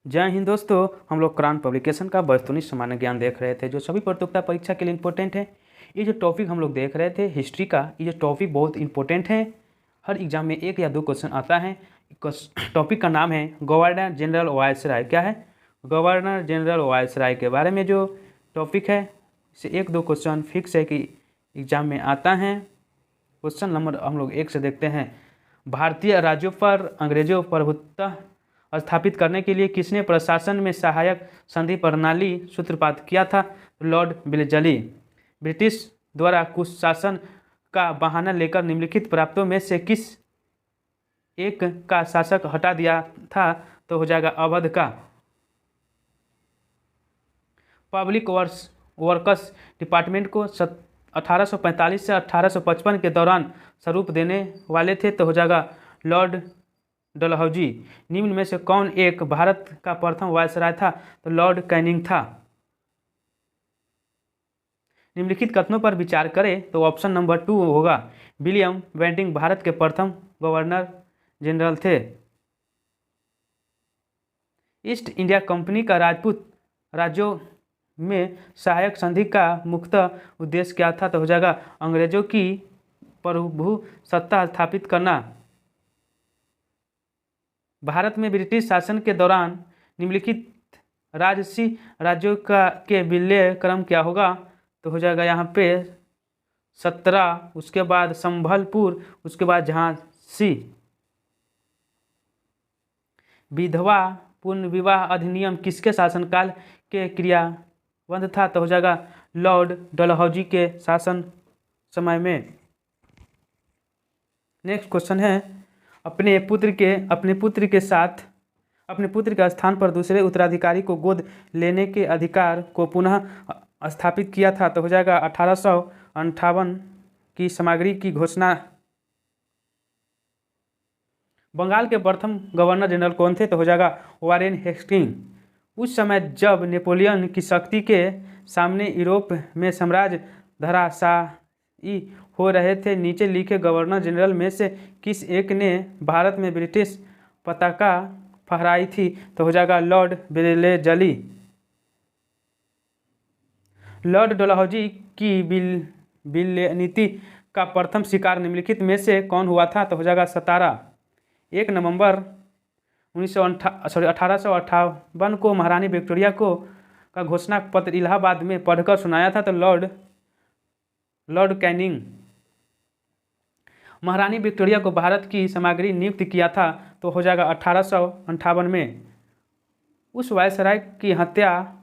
जय हिंद दोस्तों। हम लोग क्रांत पब्लिकेशन का वस्तुनिष्ठ सामान्य ज्ञान देख रहे थे जो सभी प्रतियोगिता परीक्षा के लिए इंपॉर्टेंट है। ये जो टॉपिक हम लोग देख रहे थे हिस्ट्री का, ये जो टॉपिक बहुत इंपॉर्टेंट है। हर एग्जाम में एक या दो क्वेश्चन आता है। टॉपिक का नाम है गवर्नर जनरल वायसराय। क्या है? गवर्नर जनरल वायसराय के बारे में जो टॉपिक है, इसे एक दो क्वेश्चन फिक्स है कि एग्जाम में आता है। क्वेश्चन नंबर हम लोग 1 से देखते हैं। भारतीय राज्यों पर अंग्रेजों प्रभुत्व स्थापित करने के लिए किसने प्रशासन में सहायक संधि प्रणाली सूत्रपात किया था? Lord Wellesley. ब्रिटिश द्वारा कुशासन का बहाना लेकर निम्नलिखित प्रांतों में से किस एक का शासक हटा दिया था? तो हो जाएगा अवध का। पब्लिक वर्कस डिपार्टमेंट को 1845 से 1855 के दौरान स्वरूप देने वाले थे, तो हो जाएगा लॉर्ड डलहौजी। निम्न में से कौन एक भारत का प्रथम वायसराय था? तो लॉर्ड कैनिंग था। निम्नलिखित कथनों पर विचार करें तो ऑप्शन नंबर 2 होगा। विलियम बेंटिंक भारत के प्रथम गवर्नर जनरल थे। ईस्ट इंडिया कंपनी का राजपूत राज्यों में सहायक संधि का मुख्य उद्देश्य क्या था? तो हो जाएगा अंग्रेजों की प्रभुसत्ता स्थापित करना। भारत में ब्रिटिश शासन के दौरान निम्नलिखित राजसी राज्यों के विलय क्रम क्या होगा? तो हो जाएगा यहाँ पे 17, उसके बाद संभलपुर, उसके बाद झांसी। विधवा पुनर्विवाह अधिनियम किसके शासनकाल के क्रियान्वित था? तो हो जाएगा लॉर्ड डलहौजी के शासन समय में। नेक्स्ट क्वेश्चन है, अपने पुत्र के स्थान पर दूसरे उत्तराधिकारी को गोद लेने के अधिकार को पुनः स्थापित किया था? तो हो जाएगा 1858 की सामग्री की घोषणा। बंगाल के प्रथम गवर्नर जनरल कौन थे? तो हो जाएगा वारेन हेस्टिंग। उस समय जब नेपोलियन की शक्ति के सामने यूरोप में साम्राज्य धराशायी हो रहे थे, नीचे लिखे गवर्नर जनरल में से किस एक ने भारत में ब्रिटिश पताका फहराई थी? तो हो जाएगा लॉर्ड वेलेस्ली। लॉर्ड डलहौजी की विलय नीति का प्रथम शिकार निम्नलिखित में से कौन हुआ था? तो हो जाएगा 1 नवंबर 1858 को महारानी विक्टोरिया को का घोषणा पत्र इलाहाबाद में पढ़कर सुनाया था, तो लॉर्ड कैनिंग। महारानी विक्टोरिया को भारत की सामग्री नियुक्त किया था? तो हो जाएगा 1858 में। उस वायसराय की हत्या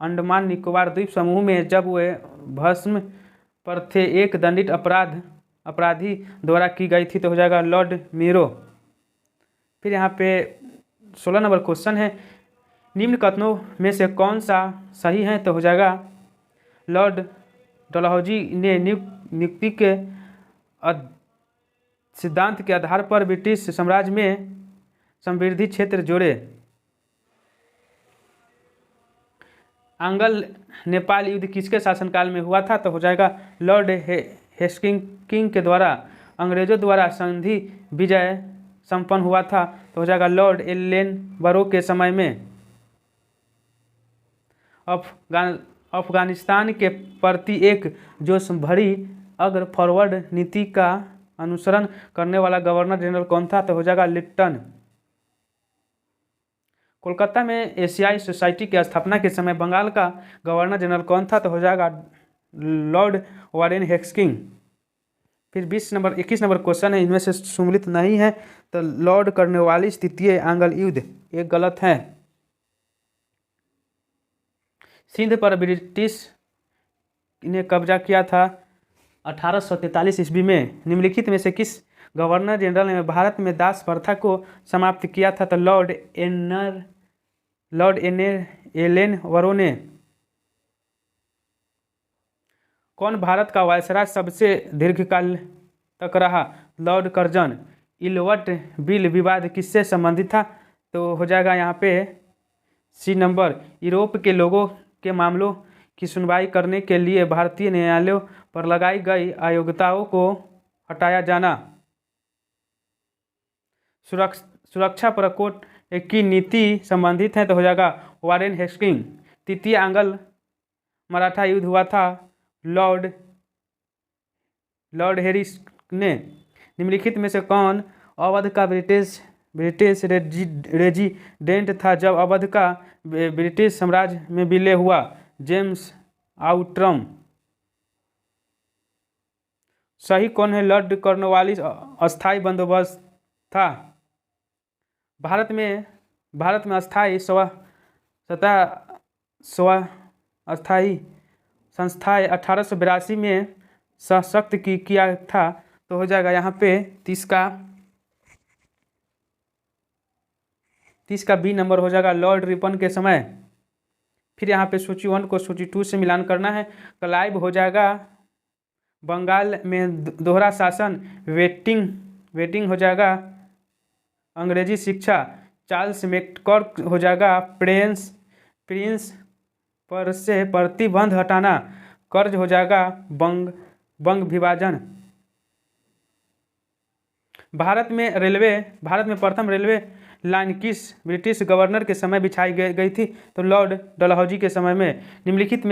अंडमान निकोबार द्वीप समूह में जब वे भस्म पर थे एक दंडित अपराधी द्वारा की गई थी, तो हो जाएगा लॉर्ड मीरो। फिर यहाँ पे 16 नंबर क्वेश्चन है, निम्न कथनों में से कौन सा सही है? तो हो जाएगा लॉर्ड डलहौजी ने नियुक्ति के सिद्धांत के आधार पर ब्रिटिश साम्राज्य में समृद्धि क्षेत्र जोड़े। आंग्ल नेपाल युद्ध किसके शासनकाल में हुआ था? तो हो जाएगा लॉर्ड हेस्टिंग्स के द्वारा। अंग्रेजों द्वारा संधि विजय संपन्न हुआ था? तो हो जाएगा लॉर्ड एलेनबरो के समय में। अफगानिस्तान के प्रति एक जोश भरी अग्र फॉरवर्ड नीति का अनुसरण करने वाला गवर्नर जनरल कौन था? तो हो जाएगा लिप्टन। कोलकाता में एशियाई सोसाइटी की स्थापना के समय बंगाल का गवर्नर जनरल कौन था? तो हो जाएगा लॉर्ड वारेन हेस्टिंग्स। फिर 21 नंबर क्वेश्चन है, इनमें से सम्मिलित नहीं है, तो लॉर्ड कॉर्नवालिस तृतीय आंग्ल युद्ध एक गलत है। सिंध पर ब्रिटिश ने कब्जा किया था 1843 ईस्वी में। निम्नलिखित में से किस गवर्नर जनरल ने भारत में दास प्रथा को समाप्त किया था? तो लॉर्ड एलेनबरो ने। कौन भारत का वायसराय सबसे दीर्घकाल तक रहा? Lord Curzon. इल्वर्ट बिल विवाद किससे संबंधित था? तो हो जाएगा यहाँ पे सी नंबर, यूरोप के लोगों के मामलों की सुनवाई करने के लिए भारतीय न्यायालयों पर लगाई गई अयोग्यताओं को हटाया जाना। सुरक्षा प्रकोप की नीति संबंधित है तो हो जाएगा वारेन हेस्टिंग। तृतीय आंग्ल मराठा युद्ध हुआ था लॉर्ड हैरिस ने। निम्नलिखित में से कौन अवध का ब्रिटिश रेजिडेंट था जब अवध का ब्रिटिश साम्राज्य में विलय हुआ? James Outram. सही कौन है? लॉर्ड कॉर्नवालिस अस्थायी बंदोबस्त था। भारत में अस्थायी अस्थायी संस्थाएं 1882 में सशक्त किया था तो हो जाएगा यहाँ पे 30 का बी नंबर हो जाएगा लॉर्ड रिपन के समय। फिर यहाँ पे सूची 1 को सूची 2 से मिलान करना है। क्लाइव हो जाएगा बंगाल में दोहरा शासन वेटिंग हो जाएगा अंग्रेजी शिक्षा। चार्ल्स मैककॉर्क हो जाएगा प्रिंस पर से प्रतिबंध हटाना। कर्ज हो जाएगा बंग विभाजन। भारत में प्रथम रेलवे लाइन किस ब्रिटिश गवर्नर के समय बिछाई गई थी? तो लॉर्ड डलहौजी के समय में। निम्नलिखित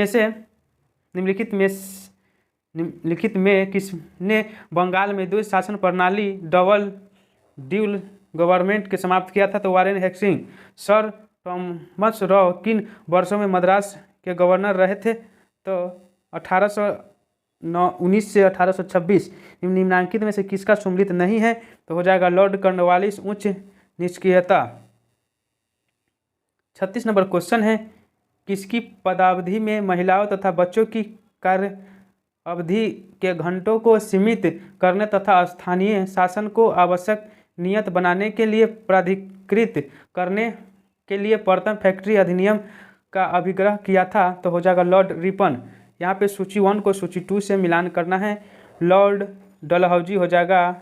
में किसने बंगाल में द्वैत शासन प्रणाली ड्यूल गवर्नमेंट के समाप्त किया था? तो Warren Hasting. Sir Thomas Roe किन वर्षों में मद्रास के गवर्नर रहे थे? तो 1819 से 1826। निम्नांकित में से किसका सम्मिलित नहीं है? तो हो जाएगा लॉर्ड कॉर्नवालिस उच्च निष्क्रियता। 36 नंबर क्वेश्चन है किसकी पदावधि में महिलाओं तथा बच्चों की कार्य अवधि के घंटों को सीमित करने तथा स्थानीय शासन को आवश्यक नियत बनाने के लिए प्राधिकृत करने के लिए प्रथम फैक्ट्री अधिनियम का अभिग्रह किया था? तो हो जाएगा लॉर्ड रिपन। यहाँ पे सूची 1 को सूची 2 से मिलान करना है। लॉर्ड डलहौजी हो जाएगा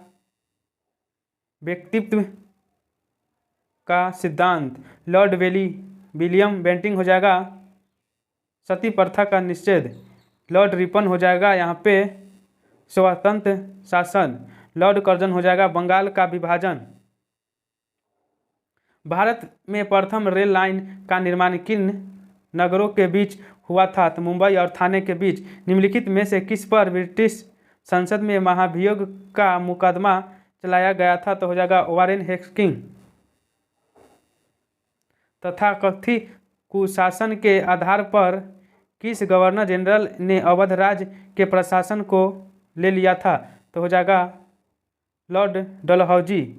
व्यक्तित्व का सिद्धांत। लॉर्ड विलियम बेंटिंग हो जाएगा सती प्रथा का निषेध। लॉर्ड रिपन हो जाएगा यहाँ पे स्वतंत्र शासन। लॉर्ड कर्जन हो जाएगा बंगाल का विभाजन। भारत में प्रथम रेल लाइन का निर्माण किन नगरों के बीच हुआ था? तो मुंबई और थाने के बीच। निम्नलिखित में से किस पर ब्रिटिश संसद में महाभियोग का मुकदमा चलाया गया था? तो हो जाएगा वारेन हेस्टिंग। तथाकथित कुशासन के आधार पर किस गवर्नर जनरल ने अवध राज्य के प्रशासन को ले लिया था? तो हो जाएगा लॉर्ड डलहौजी।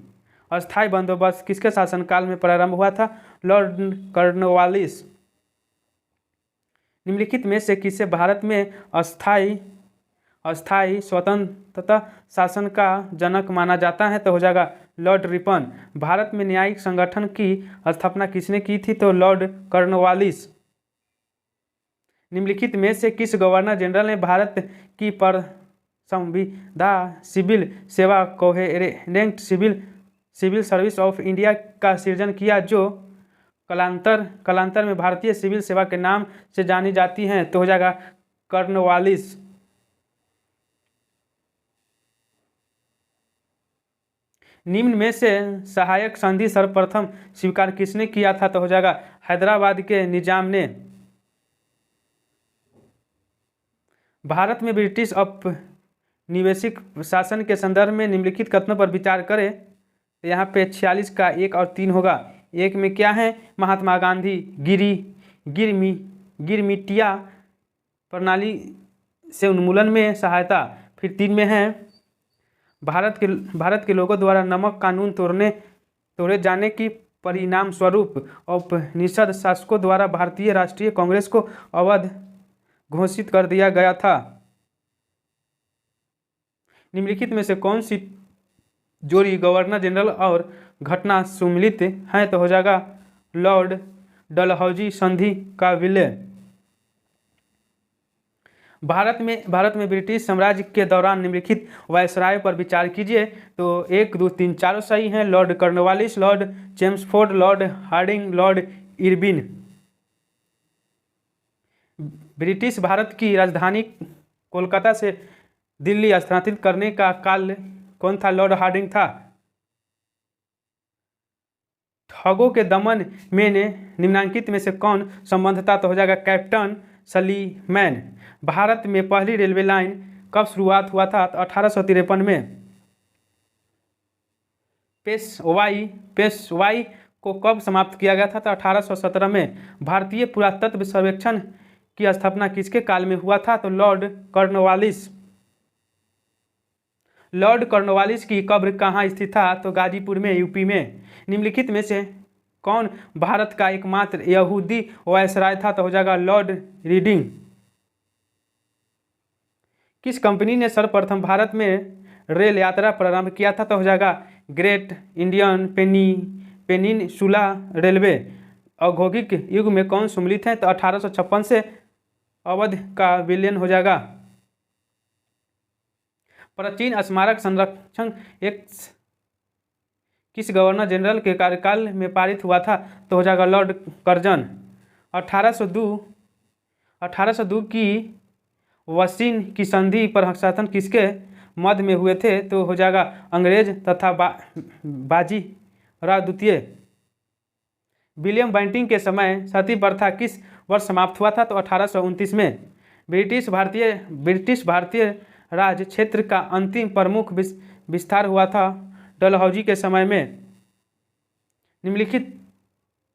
अस्थायी बंदोबस्त किसके शासनकाल में प्रारंभ हुआ था? Lord Cornwallis. निम्नलिखित में से किसे भारत में अस्थायी स्वतंत्रता शासन का जनक माना जाता है? तो हो जाएगा लॉर्ड रिपन। भारत में न्यायिक संगठन की स्थापना किसने की थी? तो लॉर्ड कॉर्नवालिस। निम्नलिखित में से किस गवर्नर जनरल ने भारत की संविदा सिविल सेवा coherent civil service of India का सृजन किया जो कालांतर में भारतीय सिविल सेवा के नाम से जानी जाती हैं? तो हो जाएगा कॉर्नवालिस। निम्न में से सहायक संधि सर्वप्रथम स्वीकार किसने किया था? तो हो जाएगा हैदराबाद के निजाम ने। भारत में ब्रिटिश औपनिवेशिक शासन के संदर्भ में निम्नलिखित कथनों पर विचार करें। तो यहाँ पे 46 का 1 और 3 होगा। 1 में क्या है? महात्मा गांधी गिरमिटिया प्रणाली से उन्मूलन में सहायता। फिर 3 में है भारत के लोगों द्वारा नमक कानून तोड़े जाने की परिणाम स्वरूप औपनिषद शासकों द्वारा भारतीय राष्ट्रीय कांग्रेस को अवध घोषित कर दिया गया था। निम्नलिखित में से कौन सी जोड़ी गवर्नर जनरल और घटना सम्मिलित है? तो हो जाएगा लॉर्ड डलहौजी संधि का विलय। भारत में ब्रिटिश साम्राज्य के दौरान निम्नलिखित वायसराय पर विचार कीजिए। तो 1, 2, 3, 4 सही हैं। Lord Cornwallis, Lord Chelmsford, Lord Hardinge, Lord Irwin. British Bharat की राजधानी कोलकाता से दिल्ली स्थानांतरित करने का काल कौन था? लॉर्ड हार्डिंग था। ठगों के दमन में ने निम्नलिखित में से कौन संबंध था? तो हो जाएगा कैप्टन सलीमैन। भारत में पहली रेलवे लाइन कब शुरुआत हुआ था? तो 1853 में। पेशवाई को कब समाप्त किया गया था? तो 1817 में। भारतीय पुरातत्व सर्वेक्षण की स्थापना किसके काल में हुआ था? तो लॉर्ड कॉर्नवालिस की कब्र कहाँ स्थित था? तो गाजीपुर में, यूपी में। निम्नलिखित में से कौन भारत का एकमात्र यहूदी वायसराय था? तो हो जाएगा लॉर्ड रीडिंग। किस कंपनी ने सर्वप्रथम भारत में रेल यात्रा प्रारंभ किया था? तो हो जाएगा ग्रेट इंडियन पेनिनसुला रेलवे। औद्योगिक युग में कौन सम्मिलित है? तो 1856 से अवध का विलयन हो जाएगा। प्राचीन स्मारक संरक्षण एक किस गवर्नर जनरल के कार्यकाल में पारित हुआ था? तो हो जाएगा लॉर्ड कर्जन। 1802 की वसीन की संधि पर हस्ताक्षर किसके मध्य में हुए थे? तो हो जाएगा अंग्रेज तथा बाजीराव द्वितीय। विलियम बेंटिंक के समय सती प्रथा किस वर्ष समाप्त हुआ था? तो 1829 में। ब्रिटिश भारतीय राज क्षेत्र का अंतिम प्रमुख विस्तार हुआ था डलहौजी के समय में। निम्नलिखित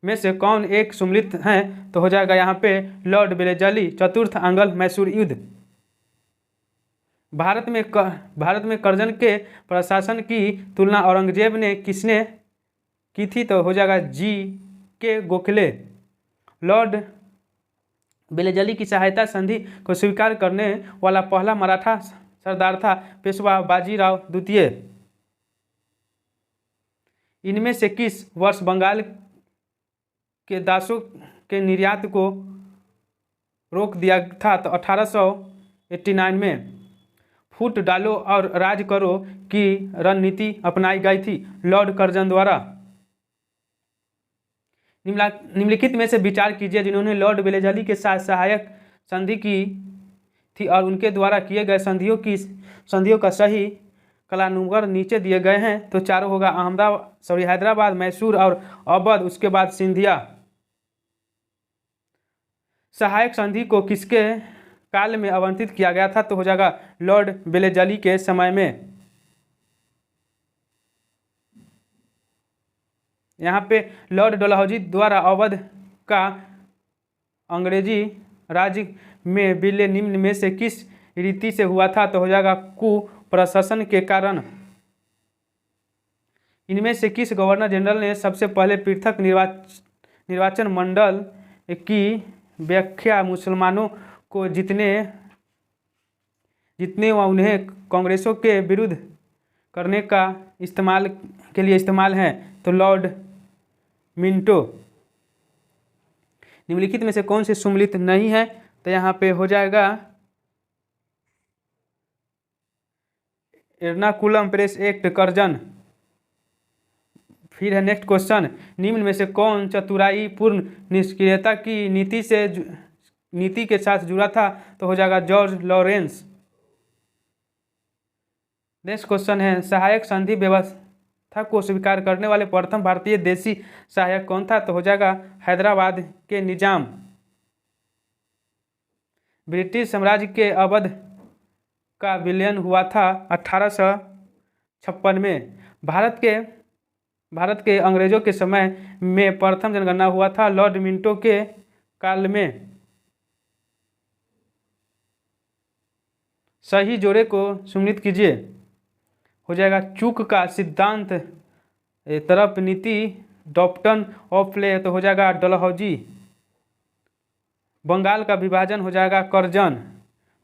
में से कौन एक सम्मिलित हैं? तो हो जाएगा यहाँ पे लॉर्ड वेलेस्ली। चतुर्थ आंग्ल मैसूर युद्ध। भारत में कर्जन के प्रशासन की तुलना औरंगजेब ने किसने की थी? तो हो जाएगा G.K. गोखले। लॉर्ड वेलेस्ली की सहायता संधि को स्वीकार करने वाला पहला मराठा सरदार था पेशवा बाजीराव द्वितीय। इनमें से किस वर्ष बंगाल के दासों के निर्यात को रोक दिया था? तो 1889 में। फूट डालो और राज करो की रणनीति अपनाई गई थी लॉर्ड कर्जन द्वारा। निम्नलिखित में से विचार कीजिए जिन्होंने लॉर्ड वेलेस्ली के साथ सहायक संधि की थी और उनके द्वारा किए गए संधियों का सही कलानुगर नीचे दिए गए हैं। तो चारों होगा हैदराबाद, मैसूर और अवध। उसके बाद सिंधिया। सहायक संधि को किसके काल में आवंटित किया गया था? तो हो जाएगा लॉर्ड वेलेस्ली के समय में। यहाँ पे लॉर्ड डलहौजी द्वारा अवध का अंग्रेजी राज्य में विलय निम्न में से किस रीति से हुआ था? तो हो जाएगा कुप्रशासन के कारण। इनमें से किस गवर्नर जनरल ने सबसे पहले पृथक निर्वाचन मंडल की व्याख्या मुसलमानों को जितने व उन्हें कांग्रेसों के विरुद्ध करने के लिए इस्तेमाल है? तो लॉर्ड मिंटो। निम्नलिखित में से कौन से सम्मिलित नहीं है? तो यहाँ पे हो जाएगा एर्नाकुलम प्रेस एक्ट कर्जन। फिर है नेक्स्ट क्वेश्चन, निम्न में से कौन चतुराई पूर्ण निष्क्रियता की नीति के साथ जुड़ा था? तो हो जाएगा जॉर्ज लॉरेंस। नेक्स्ट क्वेश्चन है सहायक संधि व्यवस्था को स्वीकार करने वाले प्रथम भारतीय देशी सहायक कौन था? तो हो जाएगा हैदराबाद के निजाम। ब्रिटिश साम्राज्य के अवध का विलयन हुआ था 1856 में। भारत के अंग्रेजों के समय में प्रथम जनगणना हुआ था लॉर्ड मिंटो के काल में। सही जोड़े को सम्मिलित कीजिए। हो जाएगा चूक का सिद्धांत तरफ नीति डॉप्टन ऑफ प्ले। तो हो जाएगा डलहौजी। बंगाल का विभाजन हो जाएगा कर्जन।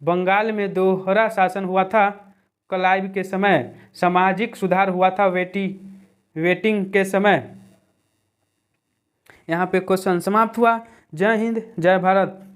बंगाल में दोहरा शासन हुआ था क्लाइव के समय। सामाजिक सुधार हुआ था वेटिंग के समय। यहाँ पे क्वेश्चन समाप्त हुआ। जय हिंद, जय भारत।